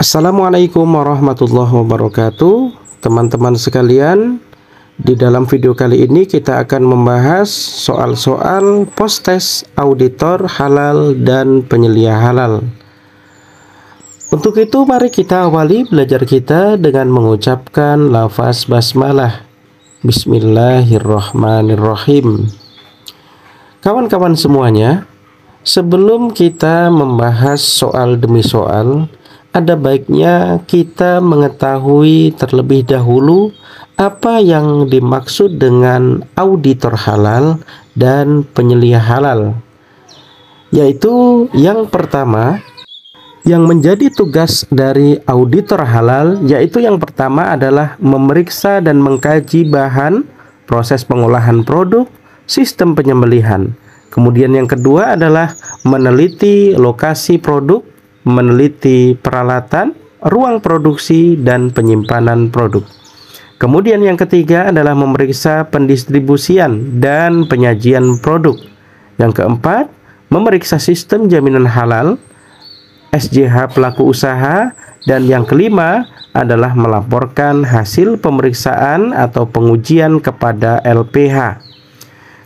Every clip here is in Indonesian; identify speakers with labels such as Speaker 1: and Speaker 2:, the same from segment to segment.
Speaker 1: Assalamualaikum warahmatullahi wabarakatuh. Teman-teman sekalian, di dalam video kali ini kita akan membahas soal-soal post-test auditor halal dan penyelia halal. Untuk itu mari kita awali belajar kita dengan mengucapkan lafaz basmalah. Bismillahirrahmanirrahim. Kawan-kawan semuanya, sebelum kita membahas soal demi soal, ada baiknya kita mengetahui terlebih dahulu apa yang dimaksud dengan auditor halal dan penyelia halal. Yaitu yang pertama, yang menjadi tugas dari auditor halal, yaitu yang pertama adalah memeriksa dan mengkaji bahan, proses pengolahan produk, sistem penyembelihan. Kemudian yang kedua adalah meneliti lokasi produk, meneliti peralatan, ruang produksi, dan penyimpanan produk. Kemudian yang ketiga adalah memeriksa pendistribusian dan penyajian produk. Yang keempat, memeriksa sistem jaminan halal, SJH pelaku usaha, dan yang kelima adalah melaporkan hasil pemeriksaan atau pengujian kepada LPH.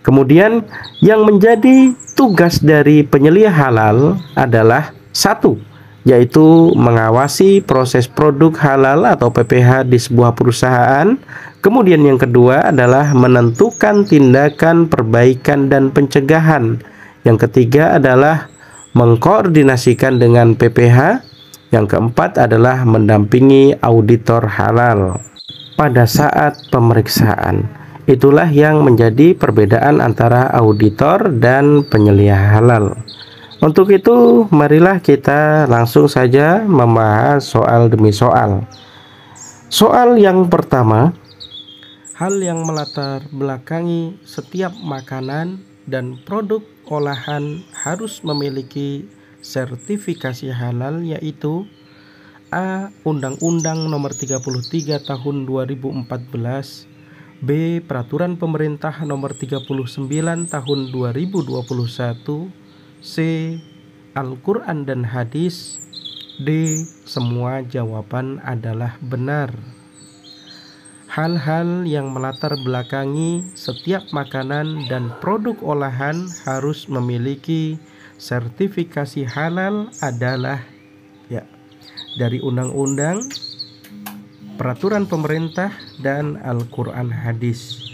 Speaker 1: Kemudian yang menjadi tugas dari penyelia halal adalah satu, yaitu mengawasi proses produk halal atau PPH di sebuah perusahaan. Kemudian yang kedua adalah menentukan tindakan perbaikan dan pencegahan. Yang ketiga adalah mengkoordinasikan dengan PPH. Yang keempat adalah mendampingi auditor halal pada saat pemeriksaan. Itulah yang menjadi perbedaan antara auditor dan penyelia halal. Untuk itu, marilah kita langsung saja membahas soal demi soal. Soal yang pertama, hal yang melatar belakangi setiap makanan dan produk olahan harus memiliki sertifikasi halal, yaitu A. Undang-Undang Nomor 33 Tahun 2014, B. Peraturan Pemerintah Nomor 39 Tahun 2021, C. Al-Quran dan hadis, D. Semua jawaban adalah benar. Hal-hal yang melatar belakangi setiap makanan dan produk olahan harus memiliki sertifikasi halal adalah dari undang-undang, peraturan pemerintah, dan Al-Quran hadis.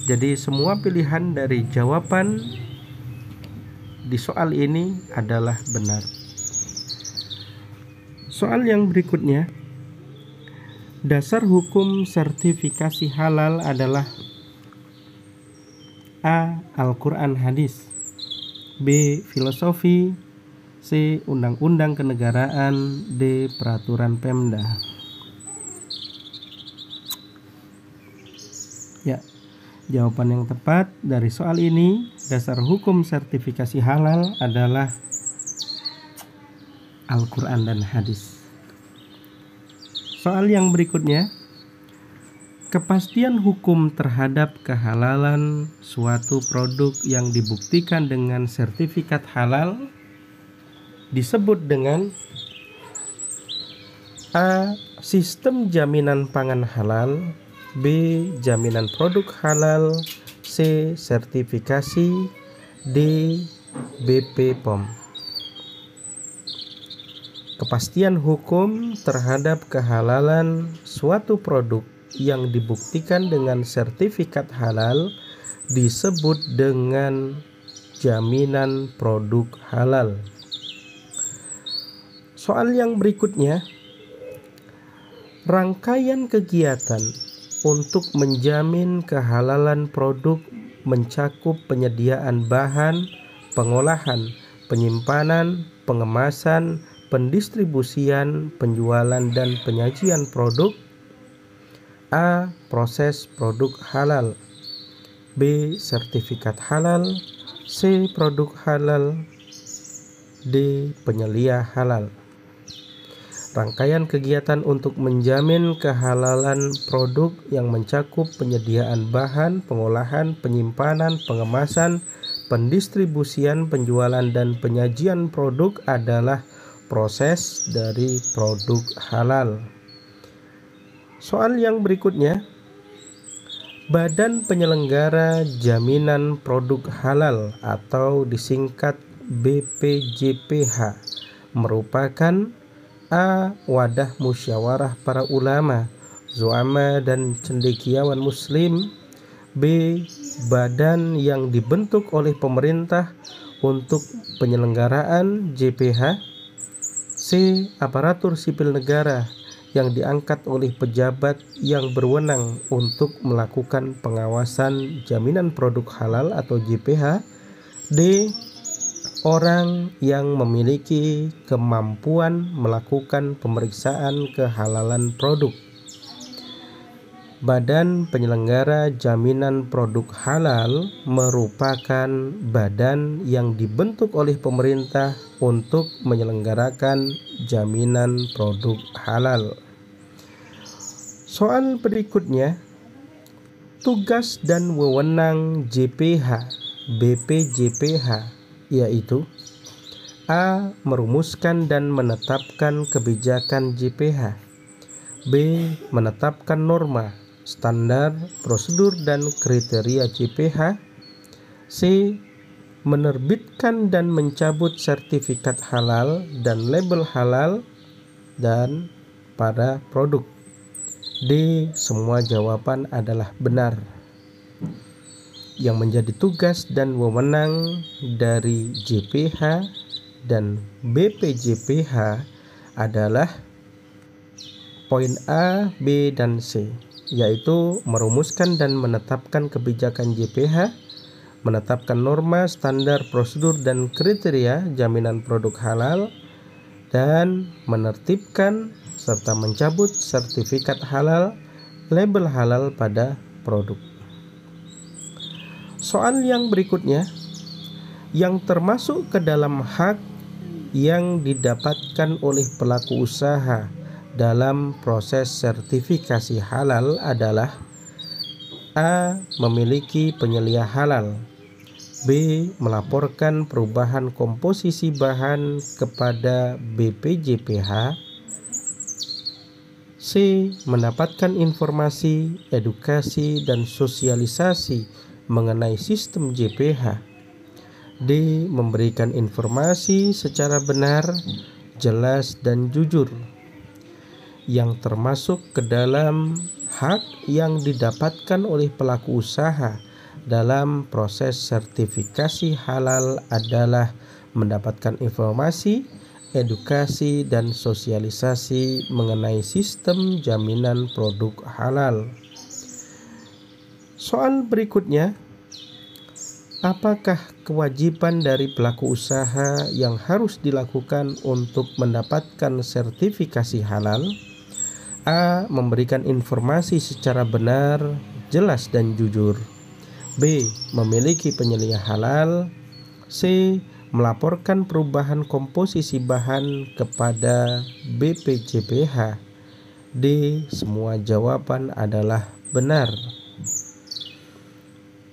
Speaker 1: Jadi semua pilihan dari jawaban di soal ini adalah benar. Soal yang berikutnya, dasar hukum sertifikasi halal adalah A. Al-Quran hadis, B. Filosofi, C. Undang-undang kenegaraan, D. Peraturan Pemda. Jawaban yang tepat dari soal ini, dasar hukum sertifikasi halal adalah Al-Quran dan hadis. Soal yang berikutnya, kepastian hukum terhadap kehalalan suatu produk yang dibuktikan dengan sertifikat halal disebut dengan A. Sistem jaminan pangan halal, B. Jaminan produk halal, C. Sertifikasi, D. BP POM. Kepastian hukum terhadap kehalalan suatu produk yang dibuktikan dengan sertifikat halal disebut dengan jaminan produk halal. Soal yang berikutnya, rangkaian kegiatan untuk menjamin kehalalan produk mencakup penyediaan bahan, pengolahan, penyimpanan, pengemasan, pendistribusian, penjualan, dan penyajian produk. A. Proses produk halal, B. Sertifikat halal, C. Produk halal, D. Penyelia halal. Rangkaian kegiatan untuk menjamin kehalalan produk yang mencakup penyediaan bahan, pengolahan, penyimpanan, pengemasan, pendistribusian, penjualan, dan penyajian produk adalah proses dari produk halal. Soal yang berikutnya, Badan Penyelenggara Jaminan Produk Halal atau disingkat BPJPH merupakan A. Wadah musyawarah para ulama, zu'ama dan cendekiawan muslim. B. Badan yang dibentuk oleh pemerintah untuk penyelenggaraan JPH. C. Aparatur sipil negara yang diangkat oleh pejabat yang berwenang untuk melakukan pengawasan jaminan produk halal atau JPH. D. Orang yang memiliki kemampuan melakukan pemeriksaan kehalalan produk. Badan Penyelenggara Jaminan Produk Halal merupakan badan yang dibentuk oleh pemerintah untuk menyelenggarakan jaminan produk halal. Soal berikutnya, tugas dan wewenang JPH BPJPH yaitu A. Merumuskan dan menetapkan kebijakan JPH. B. Menetapkan norma, standar, prosedur, dan kriteria JPH. C. Menerbitkan dan mencabut sertifikat halal dan label halal dan pada produk. D. Semua jawaban adalah benar. Yang menjadi tugas dan wewenang dari JPH dan BPJPH adalah poin A, B, dan C, yaitu merumuskan dan menetapkan kebijakan JPH, menetapkan norma, standar, prosedur, dan kriteria jaminan produk halal, dan menertibkan serta mencabut sertifikat halal, label halal pada produk. Soal yang berikutnya, yang termasuk ke dalam hak yang didapatkan oleh pelaku usaha dalam proses sertifikasi halal adalah A. Memiliki penyelia halal. B. Melaporkan perubahan komposisi bahan kepada BPJPH. C. Mendapatkan informasi, edukasi, dan sosialisasi mengenai sistem JPH. D. Memberikan informasi secara benar, jelas, dan jujur. Yang termasuk ke dalam hak yang didapatkan oleh pelaku usaha dalam proses sertifikasi halal adalah mendapatkan informasi, edukasi, dan sosialisasi mengenai sistem jaminan produk halal. Soal berikutnya, apakah kewajiban dari pelaku usaha yang harus dilakukan untuk mendapatkan sertifikasi halal? A. Memberikan informasi secara benar, jelas, dan jujur. B. Memiliki penyelia halal. C. Melaporkan perubahan komposisi bahan kepada BPJPH. D. Semua jawaban adalah benar.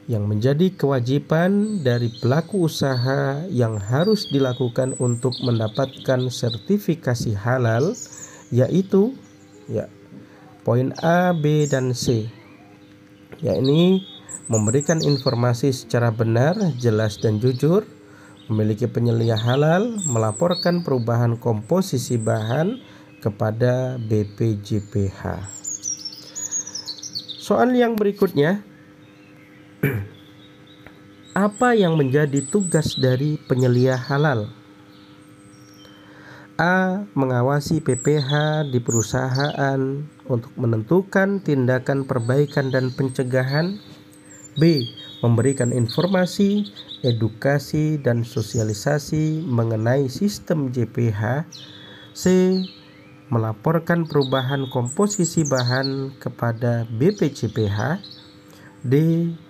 Speaker 1: Yang menjadi kewajiban dari pelaku usaha yang harus dilakukan untuk mendapatkan sertifikasi halal yaitu poin A, B, dan C, yakni memberikan informasi secara benar, jelas, dan jujur, memiliki penyelia halal, melaporkan perubahan komposisi bahan kepada BPJPH. Soal yang berikutnya, apa yang menjadi tugas dari penyelia halal? A. Mengawasi PPH di perusahaan untuk menentukan tindakan perbaikan dan pencegahan. B. Memberikan informasi, edukasi, dan sosialisasi mengenai sistem JPH. C. Melaporkan perubahan komposisi bahan kepada BPJPH. D.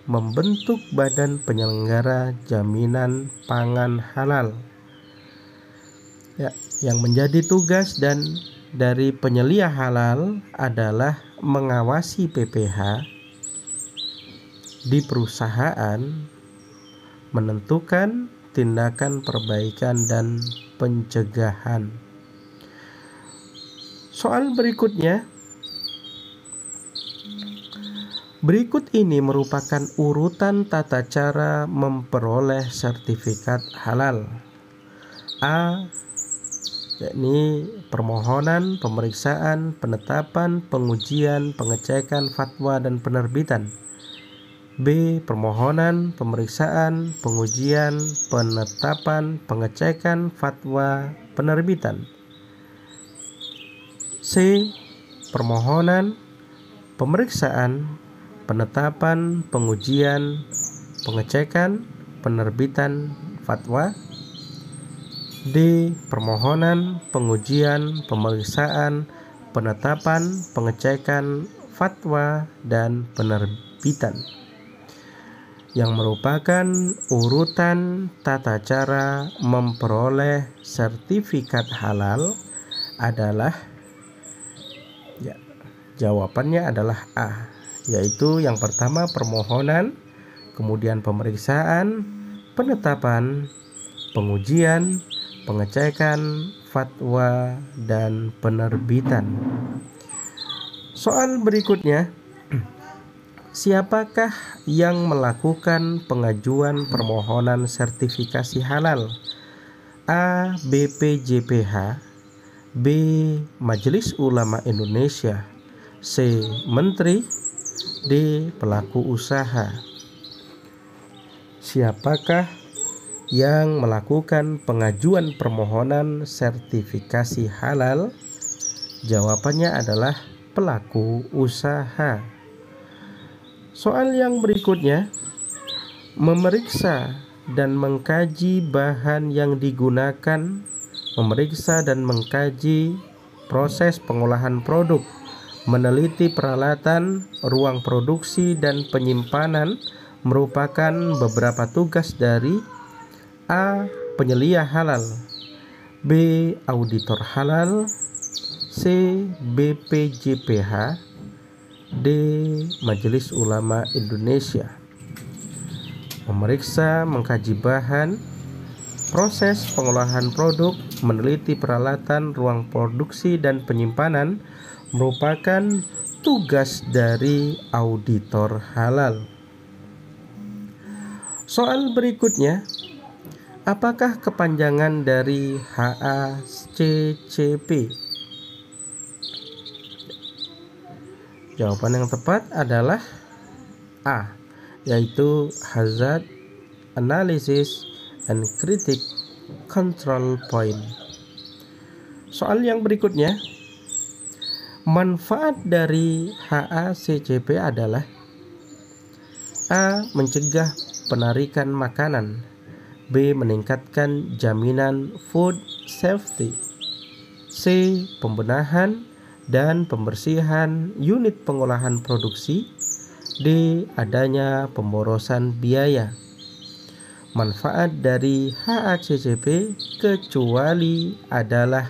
Speaker 1: Membentuk badan penyelenggara jaminan pangan halal. Yang menjadi tugas dan dari penyelia halal adalah mengawasi PPH di perusahaan, menentukan tindakan perbaikan dan pencegahan. Soal berikutnya. Berikut ini merupakan urutan tata cara memperoleh sertifikat halal. A. Yakni permohonan, pemeriksaan, penetapan, pengujian, pengecekan, fatwa, dan penerbitan. B. Permohonan, pemeriksaan, pengujian, penetapan, pengecekan, fatwa, penerbitan. C. Permohonan, pemeriksaan, penetapan, pengujian, pengecekan, penerbitan, fatwa. D. Permohonan, pengujian, pemeriksaan, penetapan, pengecekan, fatwa, dan penerbitan. Yang merupakan urutan tata cara memperoleh sertifikat halal adalah, jawabannya adalah A, yaitu yang pertama permohonan, kemudian pemeriksaan, penetapan, pengujian, pengecekan, fatwa, dan penerbitan. Soal berikutnya, siapakah yang melakukan pengajuan permohonan sertifikasi halal? A. BPJPH, B. Majelis Ulama Indonesia, C. Menteri, D. Pelaku usaha. Siapakah yang melakukan pengajuan permohonan sertifikasi halal? Jawabannya adalah pelaku usaha. Soal yang berikutnya, memeriksa dan mengkaji bahan yang digunakan, memeriksa dan mengkaji proses pengolahan produk, meneliti peralatan, ruang produksi, dan penyimpanan merupakan beberapa tugas dari A. Penyelia halal, B. Auditor halal, C. BPJPH, D. Majelis Ulama Indonesia. Memeriksa, mengkaji bahan, proses pengolahan produk, meneliti peralatan, ruang produksi, dan penyimpanan merupakan tugas dari auditor halal. Soal berikutnya, apakah kepanjangan dari HACCP? Jawaban yang tepat adalah A, yaitu Hazard Analysis and Critic Control Point. Soal yang berikutnya, manfaat dari HACCP adalah A. Mencegah penarikan makanan, B. Meningkatkan jaminan food safety, C. Pembenahan dan pembersihan unit pengolahan produksi, D. Adanya pemborosan biaya. Manfaat dari HACCP kecuali adalah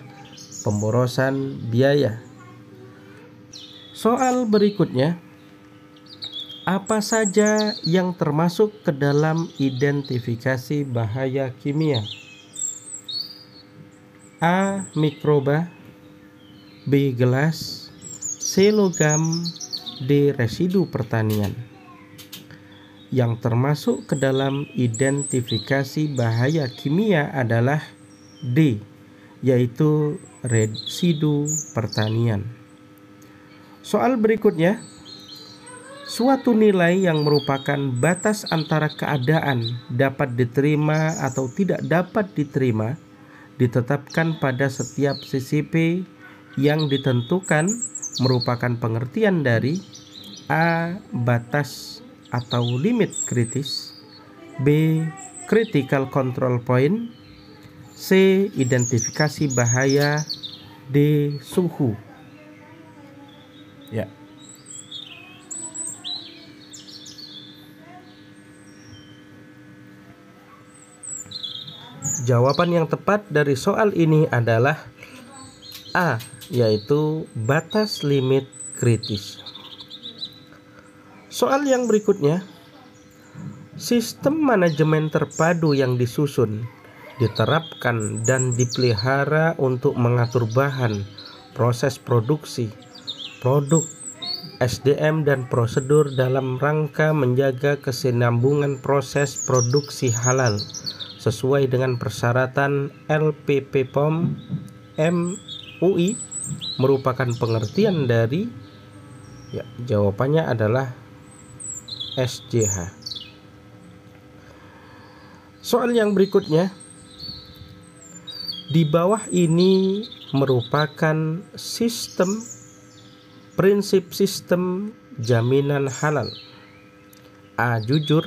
Speaker 1: pemborosan biaya. Soal berikutnya, apa saja yang termasuk ke dalam identifikasi bahaya kimia? A. Mikroba, B. Gelas, C. Logam, D. Residu pertanian. Yang termasuk ke dalam identifikasi bahaya kimia adalah D, yaitu residu pertanian. Soal berikutnya, suatu nilai yang merupakan batas antara keadaan dapat diterima atau tidak dapat diterima ditetapkan pada setiap CCP yang ditentukan merupakan pengertian dari A. Batas atau limit kritis, B. Critical Control Point, C. Identifikasi bahaya, D. Suhu. Ya. Jawaban yang tepat dari soal ini adalah A, yaitu batas limit kritis. Soal yang berikutnya, sistem manajemen terpadu yang disusun, diterapkan, dan dipelihara untuk mengatur bahan, proses produksi, produk, SDM dan prosedur dalam rangka menjaga kesinambungan proses produksi halal sesuai dengan persyaratan LPP POM MUI merupakan pengertian dari, ya, jawabannya adalah SJH. Soal yang berikutnya, di bawah ini merupakan prinsip sistem jaminan halal. A. Jujur,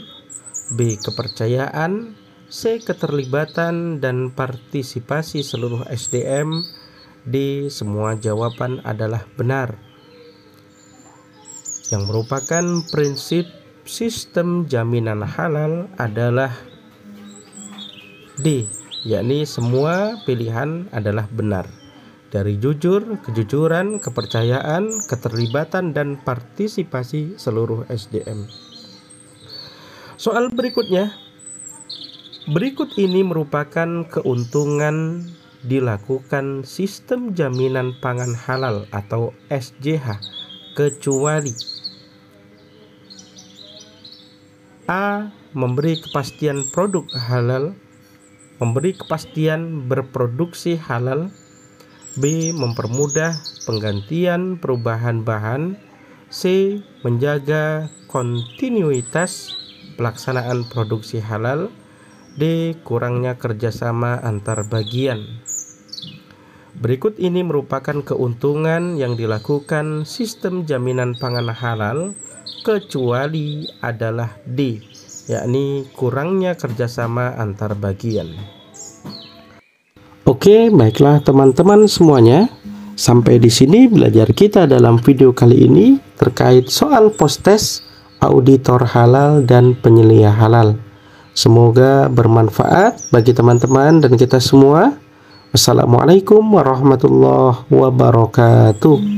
Speaker 1: B. Kepercayaan, C. Keterlibatan dan partisipasi seluruh SDM, D. Semua jawaban adalah benar. Yang merupakan prinsip sistem jaminan halal adalah D, yakni semua pilihan adalah benar. Dari jujur, kejujuran, kepercayaan, keterlibatan, dan partisipasi seluruh SDM. Soal berikutnya, berikut ini merupakan keuntungan dilakukan sistem jaminan pangan halal atau SJH, kecuali A. Memberi kepastian produk halal, memberi kepastian berproduksi halal. B. Mempermudah penggantian perubahan bahan. C. Menjaga kontinuitas pelaksanaan produksi halal. D. Kurangnya kerjasama antar bagian. Berikut ini merupakan keuntungan yang dilakukan sistem jaminan pangan halal, kecuali adalah D, yakni kurangnya kerjasama antar bagian. Oke, baiklah teman-teman semuanya. Sampai di sini belajar kita dalam video kali ini terkait soal post-test auditor halal dan penyelia halal. Semoga bermanfaat bagi teman-teman dan kita semua. Wassalamualaikum warahmatullahi wabarakatuh.